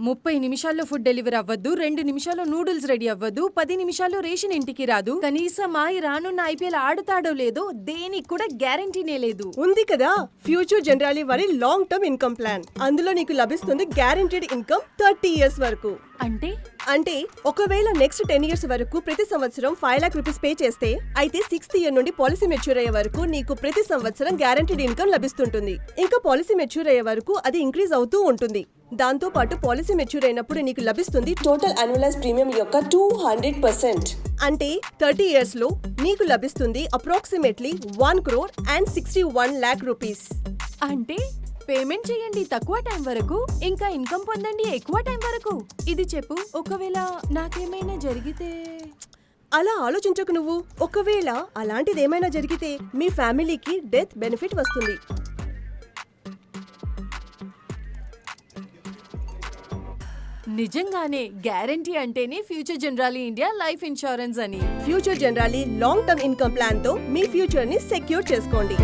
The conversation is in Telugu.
30 నిమిషాల్లో ఫుడ్ డెలివరీ అవ్వద్దు, 2 నిమిషాల్లో నూడిల్స్ రెడీ అవ్వదు, 10 నిమిషాల్లో రేషన్ ఇంటికి రాదు, కనీసం రానున్న ఐపీఎల్ ఆడుతాడో లేదో దేనికి కూడా గ్యారంటీనే లేదు. ఉంది కదా ఫ్యూచర్ జనరల్ వారి లాంగ్ టర్మ్ ఇన్కమ్ ప్లాన్. అందులో నీకు లభిస్తుంది గ్యారంటీడ్ ఇన్కమ్ 30 years వరకు. అంటే ఒకవేళ నెక్స్ట్ 10 years వరకు ప్రతి సంవత్సరం 5 lakh rupees పే చేస్తే, అయితే 6th year నుండి పాలసీ మెచ్యూర్ అయ్యే వరకు నీకు ప్రతి సంవత్సరం గ్యారంటీడ్ ఇన్కమ్ లభిస్తుంటుంది. ఇంకా పాలసీ మెచ్యూర్ అయ్యే వరకు అది ఇంక్రీజ్ అవుతూ ఉంటుంది. దాంతో పాటు పాలసీ మెచ్యూర్ అయినప్పుడు నీకు లభిస్తుంది టోటల్ అన్యువలైజ్ ప్రీమియం యొక్క 200%. అంటే 30 years లో నీకు లభిస్తుంది అప్రాక్సిమేట్లీ 1,61 lakh rupees. అంటే పేమెంట్ చేయండి తక్కువ టైం వరకు, ఇంకా ఇన్కమ్ పొందండి ఎక్కువ టైం వరకు. ఇది చెప్పు, ఒకవేళ నాకేమైనా జరిగితే? అలా ఆలోచించకు నువ్వు. ఒకవేళ అలాంటిదేమైనా జరిగితే మీ ఫ్యామిలీకి డెత్ బెనిఫిట్ వస్తుంది. నిజంగానే గ్యారంటీ అంటేనే future Generali India life insurance అని. Future Generali long term income plan తో మీ ఫ్యూచర్ ని సెక్యూర్ చేసుకోండి.